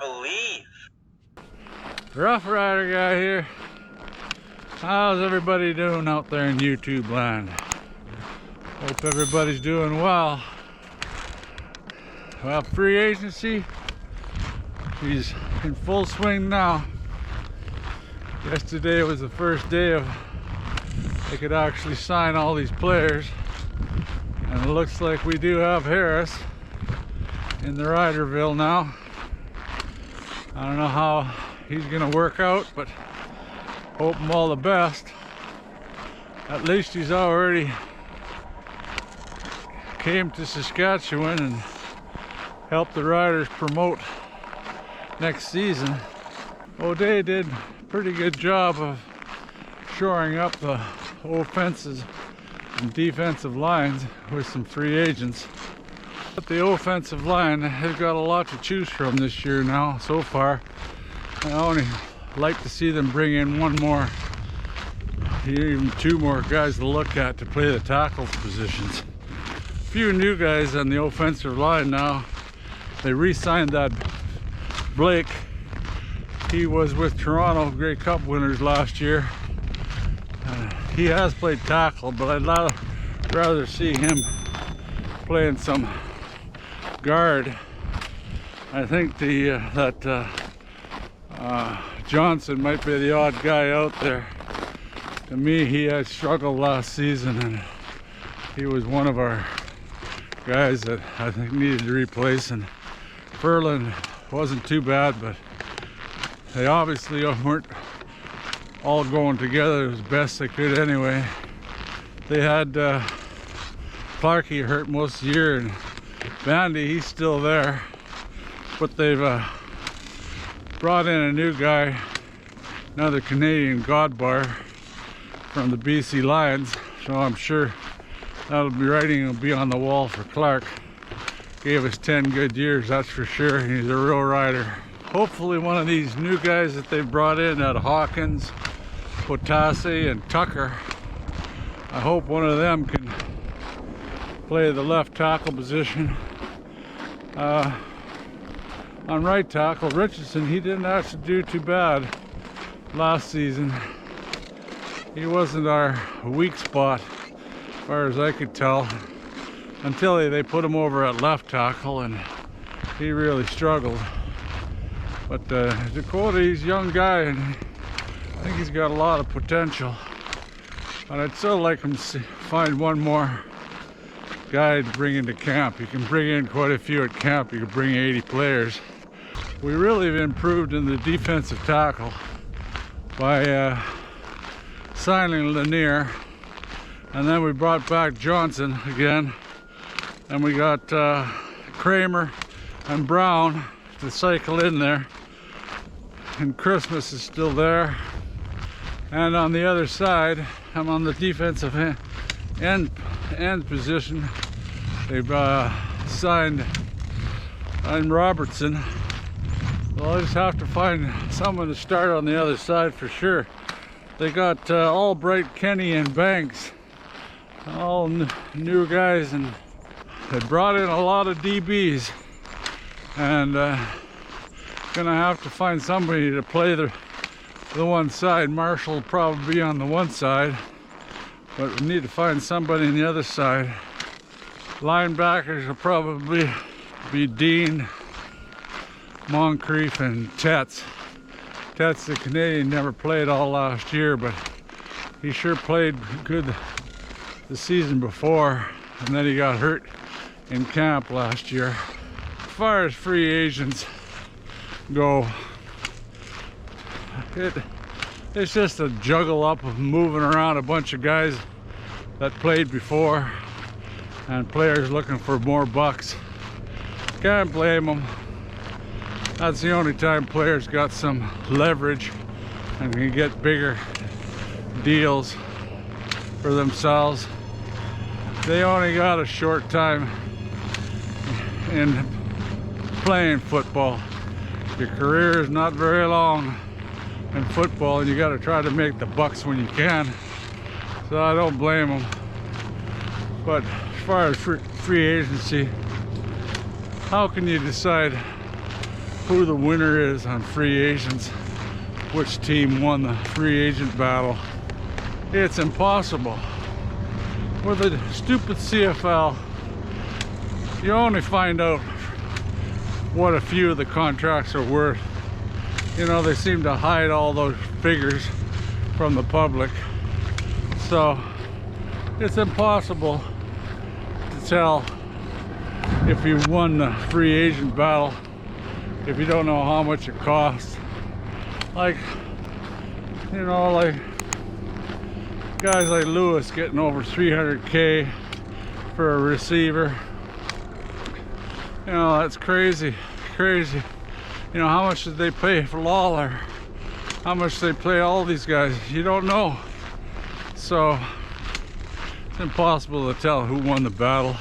believe. Roughrider guy here. How's everybody doing out there in YouTube land? Hope everybody's doing well. Well, free agency, she's in full swing now. Yesterday was the first day of they could actually sign all these players, and it looks like we do have Harris in the Riderville now. I don't know how he's gonna work out, but hope him all the best. At least he's already came to Saskatchewan and helped the Riders promote next season. O'Day did a pretty good job of shoring up the offensive and defensive lines with some free agents. But the offensive line has got a lot to choose from this year now so far. I only like to see them bring in one more, even two more guys to look at to play the tackle positions. A few new guys on the offensive line now. They re-signed that Blake. He was with Toronto Grey Cup winners last year. He has played tackle, but I'd rather see him playing some guard. I think Johnson might be the odd guy out there. To me, he had struggled last season, and he was one of our guys that I think needed to replace. And Furlan wasn't too bad, but they obviously weren't all going together as best they could anyway. They had Clarkey hurt most of the year, and Bandy, he's still there, but they've brought in a new guy, another Canadian Godbar from the BC Lions, so I'm sure that'll be writing will be on the wall for Clark. Gave us 10 good years, that's for sure. He's a real rider. Hopefully one of these new guys that they've brought in at Hawkins, Potasi, and Tucker, I hope one of them can play the left tackle position. On right tackle, Richardson, he didn't actually do too bad last season. He wasn't our weak spot, as far as I could tell, until they put him over at left tackle, and he really struggled. But Dakota, he's a young guy, and I think he's got a lot of potential. And I'd still like him to find one more guy to bring into camp. You can bring in quite a few at camp. You can bring 80 players. We really have improved in the defensive tackle by signing Lanier, and then we brought back Johnson again, and we got Kramer and Brown to cycle in there, and Christmas is still there. And on the other side, I'm on the defensive end position. They've signed Robertson. Well, I just have to find someone to start on the other side for sure. They got Albright, Kenny, and Banks, all new guys, and they brought in a lot of DBs, and gonna have to find somebody to play the one side. Marshall will probably be on the one side, but we need to find somebody on the other side. Linebackers will probably be Dean, Moncrief, and Tetz. Tetz, the Canadian, never played all last year, but he sure played good the season before, and then he got hurt in camp last year. As far as free agents go, it's just a juggle up of moving around a bunch of guys that played before and players looking for more bucks. Can't blame them. That's the only time players got some leverage and can get bigger deals for themselves. They only got a short time in playing football. Your career is not very long in football, and you got to try to make the bucks when you can. So I don't blame them. But as far as free agency, how can you decide who the winner is on free agents, which team won the free agent battle. It's impossible. With the stupid CFL, you only find out what a few of the contracts are worth. You know, they seem to hide all those figures from the public. So it's impossible to tell if you won the free agent battle if you don't know how much it costs. Like, you know, like guys like Lewis getting over $300K for a receiver. You know, that's crazy, crazy. You know, how much did they pay for Lawler? How much they pay all these guys? You don't know. So it's impossible to tell who won the battle.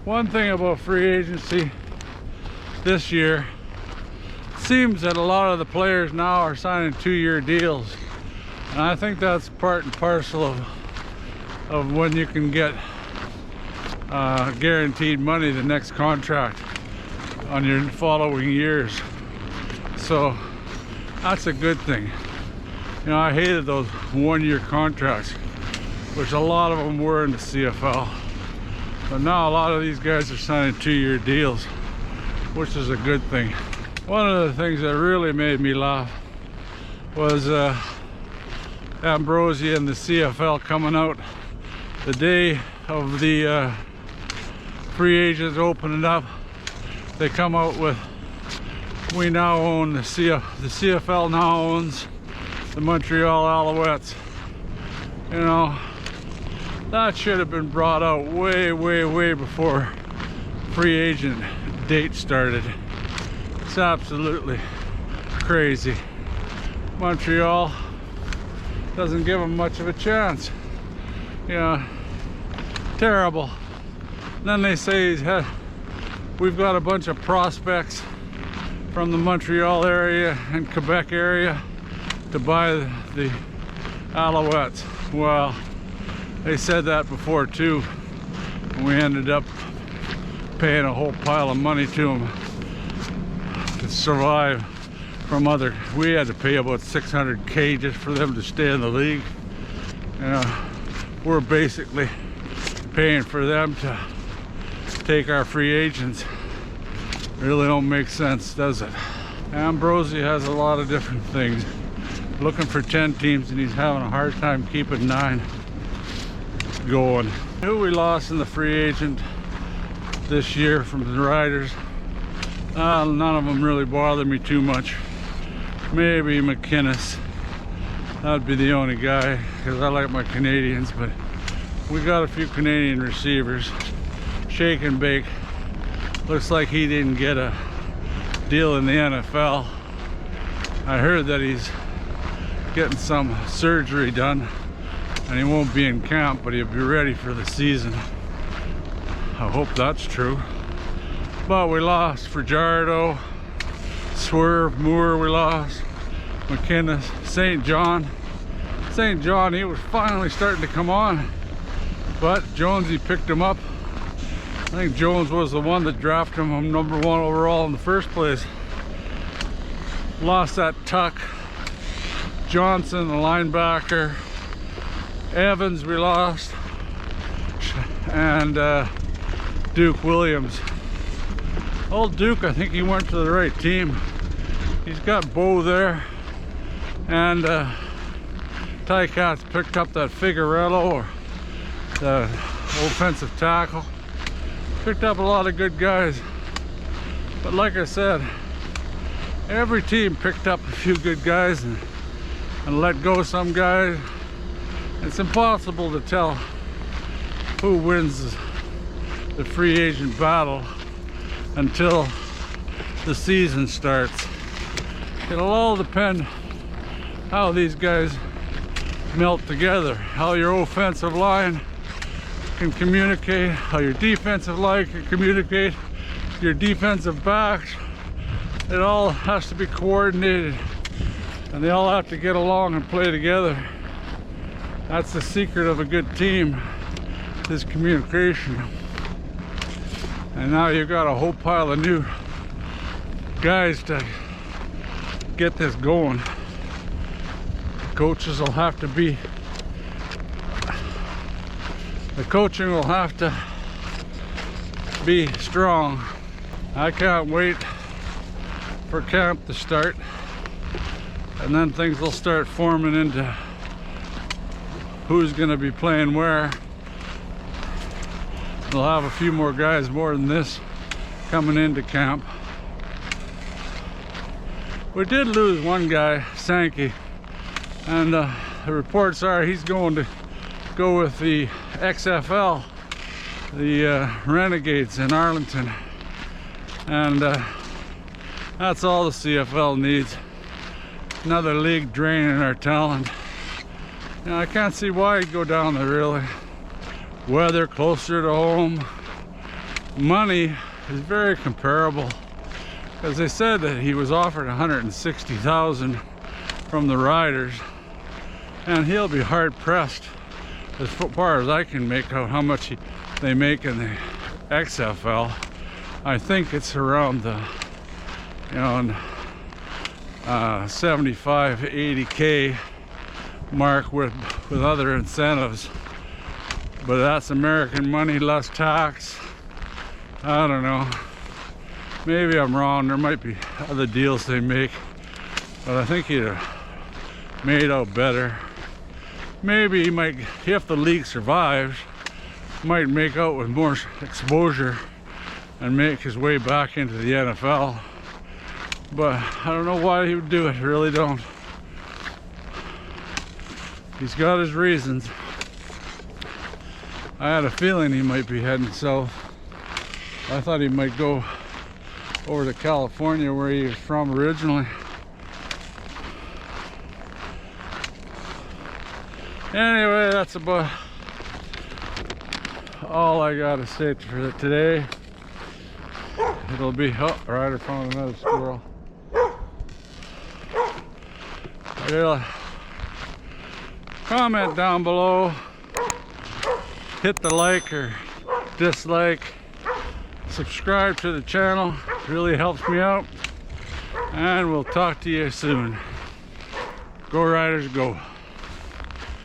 One thing about free agency this year, it seems that a lot of the players now are signing 2-year deals. And I think that's part and parcel of when you can get guaranteed money the next contract on your following years. So that's a good thing. You know, I hated those 1-year contracts, which a lot of them were in the CFL. But now a lot of these guys are signing 2-year deals, which is a good thing. One of the things that really made me laugh was Ambrosie and the CFL coming out the day of the free agents opening up. They come out with, we now own the CFL now owns the Montreal Alouettes. You know, that should have been brought out way before free agent date started. It's absolutely crazy. Montreal doesn't give them much of a chance. You know, terrible. And then they say we've got a bunch of prospects from the Montreal area and Quebec area to buy the Alouettes. Well, they said that before too, and we ended up paying a whole pile of money to them to survive from other. We had to pay about $600K just for them to stay in the league. We're basically paying for them to take our free agents. Really don't make sense, does it? Ambrosie has a lot of different things. Looking for 10 teams and he's having a hard time keeping 9 going. Who we lost in the free agent this year from the Riders, none of them really bother me too much. Maybe McInnes, that'd be the only guy, because I like my Canadians, but we got a few Canadian receivers. Shake and bake, looks like he didn't get a deal in the NFL. I heard that he's getting some surgery done and he won't be in camp, but he'll be ready for the season. I hope that's true. But we lost Fajardo, Swerve, Moore we lost, McInnes, St. John. St. John, he was finally starting to come on, but Jonesy picked him up. I think Jones was the one that drafted him #1 overall in the first place. Lost that Tuck. Johnson, the linebacker. Evans we lost. And Duke Williams. Old Duke, I think he went to the right team. He's got Bo there. And Ticats picked up that Figueroa, the offensive tackle. Picked up a lot of good guys. But like I said, every team picked up a few good guys and let go some guys. It's impossible to tell who wins the free agent battle until the season starts. It'll all depend how these guys melt together, how your offensive line can communicate, how your defensive line can communicate, your defensive backs. It all has to be coordinated and they all have to get along and play together. That's the secret of a good team, is communication. And now you've got a whole pile of new guys to get this going. Coaches will have to be, the coaching will have to be strong. I can't wait for camp to start, and then things will start forming into who's going to be playing where. We'll have a few more guys more than this coming into camp. We did lose one guy, Sankey, and the reports are he's going to go with the XFL, the Renegades in Arlington, and that's all the CFL needs. Another league draining our talent. You know, I can't see why he'd go down there, really. Weather closer to home, money is very comparable, because they said that he was offered $160,000 from the Riders, and he'll be hard pressed, as far as I can make out, how much they make in the XFL. I think it's around the, you know, 75, 80K mark with other incentives. But that's American money, less tax. I don't know. Maybe I'm wrong. There might be other deals they make, but I think he'd have made out better. Maybe he might, if the league survives, might make out with more exposure and make his way back into the NFL. But I don't know why he would do it. I really don't. He's got his reasons. I had a feeling he might be heading south. I thought he might go over to California, where he was from originally. Anyway, that's about all I gotta say for today. It'll be, oh, right in front of another squirrel. Yeah. Comment down below. Hit the like or dislike. Subscribe to the channel. It really helps me out. And we'll talk to you soon. Go Riders, go.